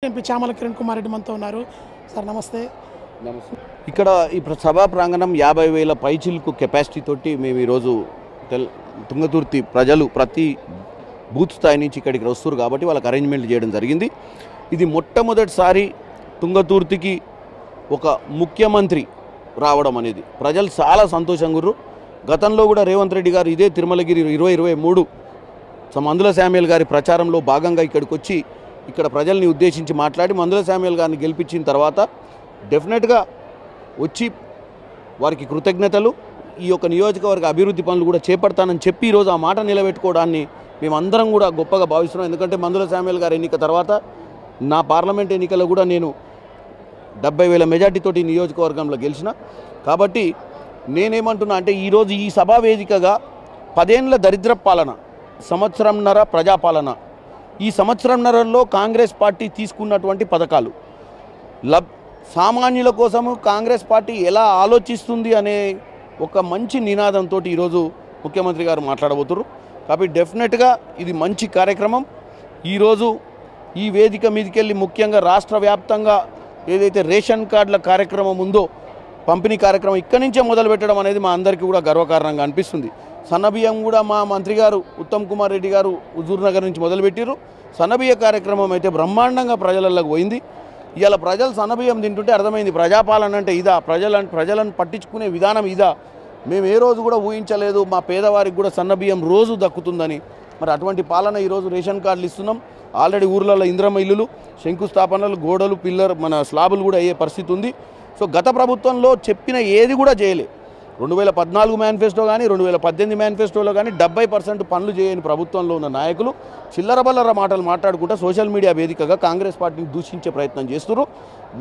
MP Chamala Kiran Kumar Reddy మనతో ఉన్నారు. Sir నమస్తే. నమస్తే. ఇక్కడ ఈ సభా ప్రాంగణం 50,000 పైచిలకు కెపాసిటీ తోటి మేము ఈరోజు తుంగతుర్తి ప్రజలు ప్రతి బూత్ స్థాయి నుంచి ఇక్కడికి వస్తారు కాబట్టి వాళ్ళకి అరేంజ్మెంట్ చేయడం జరిగింది. ఇది మొట్టమొదటిసారి తుంగతుర్తికి ఒక ముఖ్యమంత్రి రావడం అనేది ప్రజలు చాలా సంతోషంగా ఉన్నారు. గతంలో కూడా రేవంత్ రెడ్డి గారు ఇదే తిరుమలగిరి 2023 మందుల శామ్యూల్ గారి ప్రచారంలో భాగంగా ఇక్కడికి వచ్చి ఇక్కడ ప్రజల్ని ఉద్దేశించి మాట్లాడి మందుల శామ్యూల్ గారిని గెలిపించిన తర్వాత డెఫినెట్గా వచ్చి వారికి కృతజ్ఞతలు, ఈ యొక్క నియోజకవర్గ అభివృద్ధి పనులు కూడా చేపడతానని చెప్పి ఈరోజు ఆ మాట నిలబెట్టుకోవడాన్ని మేమందరం కూడా గొప్పగా భావిస్తున్నాం. ఎందుకంటే మందుల శామ్యూల్ గారి ఎన్నిక తర్వాత నా పార్లమెంట్ ఎన్నికల్లో కూడా నేను 70,000 మెజార్టీతోటి నియోజకవర్గంలో గెలిచిన. కాబట్టి నేనేమంటున్నా అంటే ఈరోజు ఈ సభా వేదికగా 10 ఏళ్ల దరిద్ర పాలన, సంవత్సరంన్నర ప్రజాపాలన, ఈ సంవత్సరంన్నరలో కాంగ్రెస్ పార్టీ తీసుకున్నటువంటి పథకాలు సామాన్యుల కోసము కాంగ్రెస్ పార్టీ ఎలా ఆలోచిస్తుంది అనే ఒక మంచి నినాదంతో ఈరోజు ముఖ్యమంత్రి గారు మాట్లాడబోతున్నారు. కాబట్టి డెఫినెట్గా ఇది మంచి కార్యక్రమం. ఈరోజు ఈ వేదిక మీదకెళ్ళి ముఖ్యంగా రాష్ట్ర వ్యాప్తంగా ఏదైతే రేషన్ కార్డుల కార్యక్రమం ఉందో పంపిణీ కార్యక్రమం ఇక్కడి నుంచే మొదలు పెట్టడం అనేది మా అందరికీ కూడా గర్వకారణంగా అనిపిస్తుంది. సన్నబియ్యం కూడా మా మంత్రి గారు ఉత్తమ్ కుమార్ రెడ్డి గారు హుజూర్ నగర్ నుంచి మొదలుపెట్టారు. సన్నబియ్య కార్యక్రమం అయితే బ్రహ్మాండంగా ప్రజలలోకి పోయింది. ఇవాళ ప్రజలు సన్నబియ్యం తింటుంటే అర్థమైంది ప్రజాపాలన అంటే ఇదా, ప్రజలను పట్టించుకునే విధానం ఇదా. మేము ఏ రోజు కూడా ఊహించలేదు మా పేదవారికి కూడా సన్నబియ్యం రోజు దక్కుతుందని. మరి అటువంటి పాలన ఈరోజు రేషన్ కార్డులు ఇస్తున్నాం. ఆల్రెడీ ఊర్లలో ఇంద్రమ్మ ఇల్లులు, శంకుస్థాపనలు, గోడలు, పిల్లర్, మన స్లాబులు కూడా అయ్యే పరిస్థితి ఉంది. సో గత ప్రభుత్వంలో చెప్పిన ఏది కూడా చేయలే. 2014 మేనిఫెస్టో కానీ 2018 మేనిఫెస్టోలో కానీ 70% పనులు చేయని ప్రభుత్వంలో ఉన్న నాయకులు చిల్లరబల్లర మాటలు మాట్లాడుకుంటూ సోషల్ మీడియా వేదికగా కాంగ్రెస్ పార్టీని దూషించే ప్రయత్నం చేస్తున్నారు.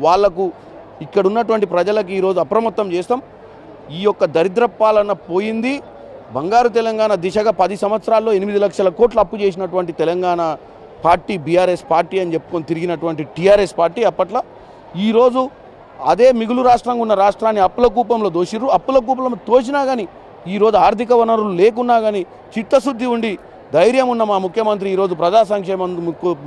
వాళ్లకు ఇక్కడ ఉన్నటువంటి ప్రజలకు ఈరోజు అప్రమత్తం చేస్తాం. ఈ యొక్క దరిద్ర పాలన పోయింది. బంగారు తెలంగాణ దిశగా 10 సంవత్సరాల్లో 8 లక్షల కోట్లు అప్పు చేసినటువంటి తెలంగాణ పార్టీ బీఆర్ఎస్ పార్టీ అని చెప్పుకొని తిరిగినటువంటి టీఆర్ఎస్ పార్టీ అప్పట్లో ఈరోజు అదే మిగులు రాష్ట్రంగా ఉన్న రాష్ట్రాన్ని అప్పుల కూపంలో దోషిర్రు. అప్పుల కూపంలో తోసినా కానీ ఈరోజు ఆర్థిక వనరులు లేకున్నా కానీ చిత్తశుద్ధి ఉండి ధైర్యం ఉన్న మా ముఖ్యమంత్రి ఈరోజు ప్రజా సంక్షేమం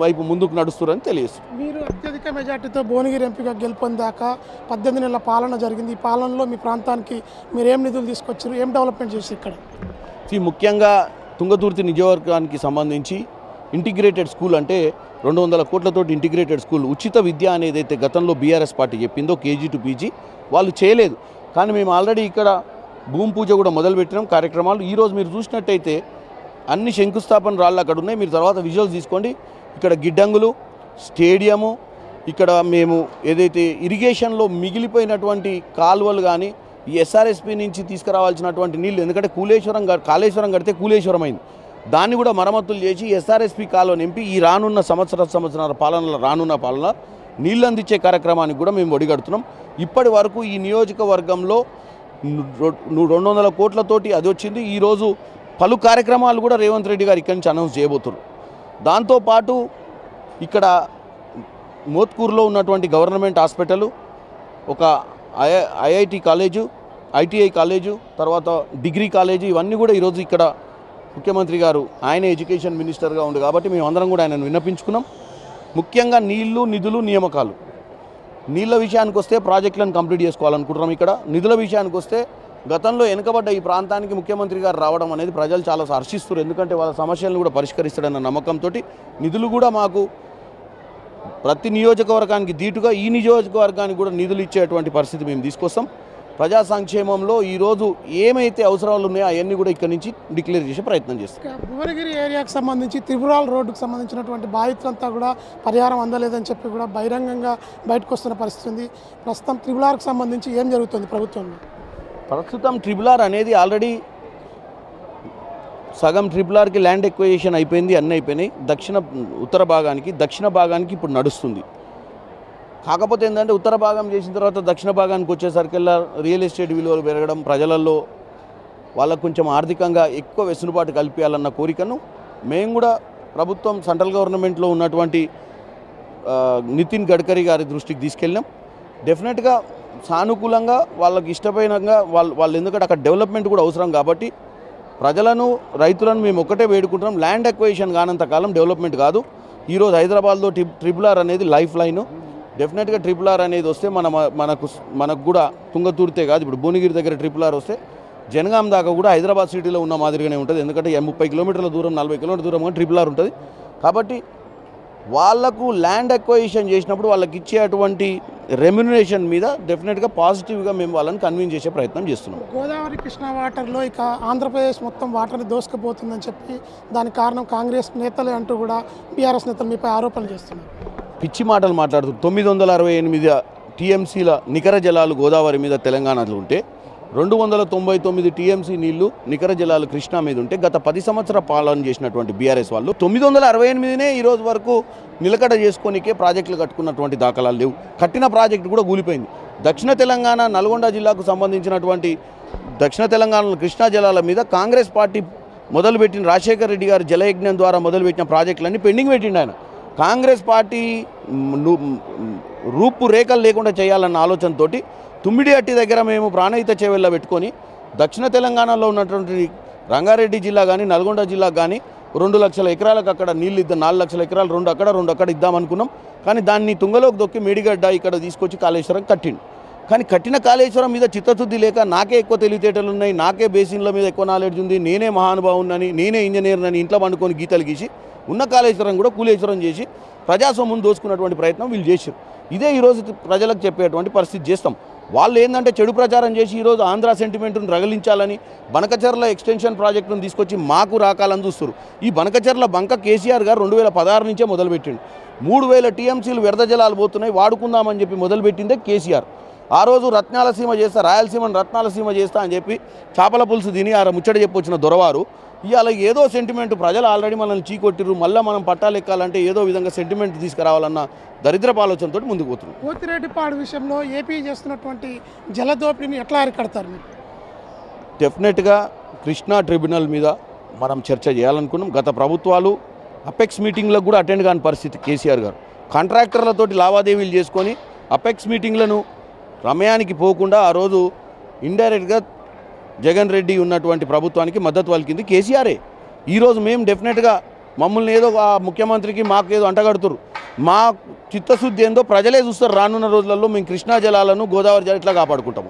వైపు ముందుకు నడుస్తున్నారని తెలియజేస్తారు. మీరు అత్యధిక మెజార్టీతో భువనగిరి ఎంపీగా గెలుపొందాక 18 నెలల పాలన జరిగింది. ఈ పాలనలో మీ ప్రాంతానికి మీరు ఏం నిధులు తీసుకొచ్చారు, ఏం డెవలప్మెంట్ చేసి ఇక్కడ? ముఖ్యంగా తుంగతుర్తి నియోజకవర్గానికి సంబంధించి ఇంటిగ్రేటెడ్ స్కూల్ అంటే 200 కోట్లతోటి ఇంటిగ్రేటెడ్ స్కూల్, ఉచిత విద్య అనేది అయితే గతంలో బీఆర్ఎస్ పార్టీ చెప్పిందో KG to PG వాళ్ళు చేయలేదు. కానీ మేము ఆల్రెడీ ఇక్కడ భూమి పూజ కూడా మొదలుపెట్టినాం కార్యక్రమాలు. ఈరోజు మీరు చూసినట్టయితే అన్ని శంకుస్థాపన రాళ్ళు అక్కడ ఉన్నాయి. మీరు తర్వాత విజువల్స్ తీసుకోండి. ఇక్కడ గిడ్డంగులు, స్టేడియము, ఇక్కడ మేము ఏదైతే ఇరిగేషన్లో మిగిలిపోయినటువంటి కాలువలు కానీ ఈ SRSP నుంచి తీసుకురావాల్సినటువంటి నీళ్ళు, ఎందుకంటే కాళేశ్వరం కడితే కూలేశ్వరం అయింది, దాన్ని కూడా మరమ్మతులు చేసి SRSP కాలువ నింపి ఈ రానున్న సంవత్సరాల పాలన నీళ్ళు అందించే కార్యక్రమానికి కూడా మేము ఒడిగడుతున్నాం. ఇప్పటి వరకు ఈ నియోజకవర్గంలో 200 కోట్లతోటి అది వచ్చింది. ఈరోజు పలు కార్యక్రమాలు కూడా రేవంత్ రెడ్డి గారు ఇక్కడి నుంచి అనౌన్స్ చేయబోతున్నారు. దాంతోపాటు ఇక్కడ మోత్కూరులో ఉన్నటువంటి గవర్నమెంట్ హాస్పిటల్, ఒక IIT కాలేజు, ITI కాలేజు, తర్వాత డిగ్రీ కాలేజీ, ఇవన్నీ కూడా ఈరోజు ఇక్కడ ముఖ్యమంత్రి గారు ఆయన ఎడ్యుకేషన్ మినిస్టర్గా ఉంది కాబట్టి మేమందరం కూడా ఆయనను విన్నపించుకున్నాం. ముఖ్యంగా నీళ్లు, నిధులు, నియామకాలు. నీళ్ళ విషయానికి వస్తే ప్రాజెక్టులను కంప్లీట్ చేసుకోవాలనుకుంటున్నాం. ఇక్కడ నిధుల విషయానికి వస్తే గతంలో వెనుకబడ్డ ఈ ప్రాంతానికి ముఖ్యమంత్రి గారు రావడం అనేది ప్రజలు చాలా హర్షిస్తారు. ఎందుకంటే వాళ్ళ సమస్యలను కూడా పరిష్కరిస్తాడన్న నమ్మకంతో నిధులు కూడా మాకు ప్రతి నియోజకవర్గానికి దీటుగా ఈ నియోజకవర్గానికి కూడా నిధులు ఇచ్చేటువంటి పరిస్థితి మేము తీసుకొస్తాం. ప్రజా సంక్షేమంలో ఈరోజు ఏమైతే అవసరాలు ఉన్నాయో అవన్నీ కూడా ఇక్కడి నుంచి డిక్లేర్ చేసే ప్రయత్నం చేస్తాం. భువనగిరి ఏరియాకు సంబంధించి త్రిపురాల రోడ్డుకు సంబంధించినటువంటి బాధితులంతా కూడా పరిహారం అందలేదని చెప్పి కూడా బహిరంగంగా బయటకు వస్తున్న పరిస్థితి ఉంది. ప్రస్తుతం త్రిపురాలకు సంబంధించి ఏం జరుగుతుంది ప్రభుత్వంలో? ప్రస్తుతం ట్రిపుల్ అనేది ఆల్రెడీ సగం ట్రిపుల్ ల్యాండ్ ఎక్విజిషన్ అయిపోయింది, అన్నీ అయిపోయినాయి. దక్షిణ భాగానికి ఇప్పుడు నడుస్తుంది. కాకపోతే ఏంటంటే ఉత్తర భాగం చేసిన తర్వాత దక్షిణ భాగానికి వచ్చేసరికల్లా రియల్ ఎస్టేట్ విలువలు పెరగడం, ప్రజలలో వాళ్ళకు కొంచెం ఆర్థికంగా ఎక్కువ వెసులుబాటు కల్పించాలన్న కోరికను మేము కూడా ప్రభుత్వం సెంట్రల్ గవర్నమెంట్లో ఉన్నటువంటి నితిన్ గడ్కరీ గారి దృష్టికి తీసుకెళ్ళినాం. డెఫినెట్గా సానుకూలంగా వాళ్ళకి ఇష్టమైనగా వాళ్ళు ఎందుకంటే అక్కడ డెవలప్మెంట్ కూడా అవసరం కాబట్టి ప్రజలను రైతులను మేము ఒకటే వేడుకుంటున్నాం. ల్యాండ్ ఎక్వైజిషన్ కానంత కాలం డెవలప్మెంట్ కాదు. ఈరోజు హైదరాబాద్లో ట్రిపుల్ ఆర్ అనేది లైఫ్ లైన్. డెఫినెట్గా ట్రిపుల్ ఆర్ అనేది వస్తే మనకు కూడా తుంగతుర్తే కాదు, ఇప్పుడు భువనగిరి దగ్గర ట్రిపుల్ ఆర్ వస్తే జనగాం దాకా కూడా హైదరాబాద్ సిటీలో ఉన్న మాదిరిగానే ఉంటుంది. ఎందుకంటే 30 కిలోమీటర్ల దూరం 40 కిలోమీటర్ల దూరం కానీ ట్రిపుల్ ఆర్ ఉంటుంది. కాబట్టి వాళ్లకు ల్యాండ్ అక్వైజిషన్ చేసినప్పుడు వాళ్ళకి ఇచ్చేటువంటి రెమ్యునరేషన్ మీద డెఫినెట్గా పాజిటివ్గా మేము వాళ్ళని కన్విన్స్ చేసే ప్రయత్నం చేస్తున్నాం. గోదావరి కృష్ణా వాటర్లో ఇక ఆంధ్రప్రదేశ్ మొత్తం వాటర్ని దోసుకుపోతుందని చెప్పి దానికి కారణం కాంగ్రెస్ నేతలే అంటూ కూడా బీఆర్ఎస్ నేతలు మీపై ఆరోపణలు చేస్తున్నారు. పిచ్చి మాటలు మాట్లాడుతూ 968 టీఎంసీల నికర జలాలు గోదావరి మీద తెలంగాణలో ఉంటే 299 టీఎంసీ నీళ్లు నికర జలాలు కృష్ణా మీద ఉంటే గత 10 సంవత్సరాల పాలన చేసినటువంటి బీఆర్ఎస్ వాళ్ళు 968నే ఈరోజు వరకు నిలకడ చేసుకోనికే ప్రాజెక్టులు కట్టుకున్నటువంటి దాఖలాలు లేవు. కట్టిన ప్రాజెక్టు కూడా కూలిపోయింది. దక్షిణ తెలంగాణ నల్గొండ జిల్లాకు సంబంధించినటువంటి దక్షిణ తెలంగాణలో కృష్ణా జలాల మీద కాంగ్రెస్ పార్టీ మొదలుపెట్టిన రాజశేఖర రెడ్డి గారు జలయజ్ఞం ద్వారా మొదలుపెట్టిన ప్రాజెక్టులన్నీ పెండింగ్ పెట్టిండు ఆయన. కాంగ్రెస్ పార్టీ రూపురేఖలు లేకుండా చేయాలన్న ఆలోచనతో తుమ్మిడిహట్టి దగ్గర మేము ప్రాణహిత చేవెళ్ళ పెట్టుకొని దక్షిణ తెలంగాణలో ఉన్నటువంటి రంగారెడ్డి జిల్లా కానీ నల్గొండ జిల్లా కానీ 2 లక్షల ఎకరాలకు అక్కడ నీళ్ళు ఇద్దాం, 4 లక్షల ఎకరాలు 2 అక్కడ ఇద్దామనుకున్నాం. కానీ దాన్ని తుంగలోకి దొక్కి మేడిగడ్డ ఇక్కడ తీసుకొచ్చి కాళేశ్వరం కట్టిండు. కానీ కట్టిన కాళేశ్వరం మీద చిత్తశుద్ధి లేక నాకే ఎక్కువ తెలివితేటలు ఉన్నాయి, నాకే బేసిన్ల మీద ఎక్కువ నాలెడ్జ్ ఉంది, నేనే మహానుభావునని, నేనే ఇంజనీర్నని ఇంట్లో పండుకొని గీతలు గీసి ఉన్న కాళేశ్వరం కూడా కూలేశ్వరం చేసి ప్రజాస్వామ్యం దోసుకున్నటువంటి ప్రయత్నం వీళ్ళు చేశారు. ఇదే ఈరోజు ప్రజలకు చెప్పేటువంటి పరిస్థితి చేస్తాం. వాళ్ళు ఏంటంటే చెడు ప్రచారం చేసి ఈరోజు ఆంధ్ర సెంటిమెంట్ను రగిలించాలని బనకచెర్ల ఎక్స్టెన్షన్ ప్రాజెక్టును తీసుకొచ్చి మాకు రాకాలని చూస్తారు. ఈ బనకచెర్ల బంక కేసీఆర్ గారు 2016 నుంచే మొదలుపెట్టిండు. 3000 టీఎంసీలు వ్యర్థ జలాలు పోతున్నాయి, వాడుకుందామని చెప్పి మొదలుపెట్టిందే కేసీఆర్. ఆ రోజు రత్నాలసీమ చేస్తా, రాయలసీమను రత్నాలసీమ చేస్తా అని చెప్పి చేపల పులుసు తిని ఆ ముచ్చట చెప్పొచ్చిన దొరవారు ఇవాళ ఏదో సెంటిమెంట్, ప్రజలు ఆల్రెడీ మనల్ని చీకొట్టిర్రు, మళ్ళీ మనం పట్టాలు ఎక్కాలంటే ఏదో విధంగా సెంటిమెంట్ తీసుకురావాలన్న దరిద్రపు ఆలోచనతో ముందుకు పోతున్నాం. పోతిరెడ్డిపాడు విషయంలో ఏపీ చేస్తున్నటువంటి జలదోపిడిని ఎట్లా అరికడతారు మీరు? డెఫినెట్గా కృష్ణా ట్రిబ్యునల్ మీద మనం చర్చ చేయాలనుకున్నాం. గత ప్రభుత్వాలు అపెక్స్ మీటింగ్లకు కూడా అటెండ్ కాని పరిస్థితి. కేసీఆర్ గారు కాంట్రాక్టర్లతోటి లావాదేవీలు చేసుకొని అపెక్స్ మీటింగ్లను రమయానికి పోకుండా ఆ రోజు ఇండైరెక్ట్గా జగన్ రెడ్డి ఉన్నటువంటి ప్రభుత్వానికి మద్దతు పలికింది కేసీఆరే. ఈరోజు మేము డెఫినెట్గా మమ్మల్ని ఏదో ఆ ముఖ్యమంత్రికి మాకు ఏదో అంటగడుతురు, మా చిత్తశుద్ధి ఏందో ప్రజలే చూస్తారు. రానున్న రోజులలో మేము కృష్ణా జలాలను గోదావరి జలం ఇట్లా కాపాడుకుంటాము.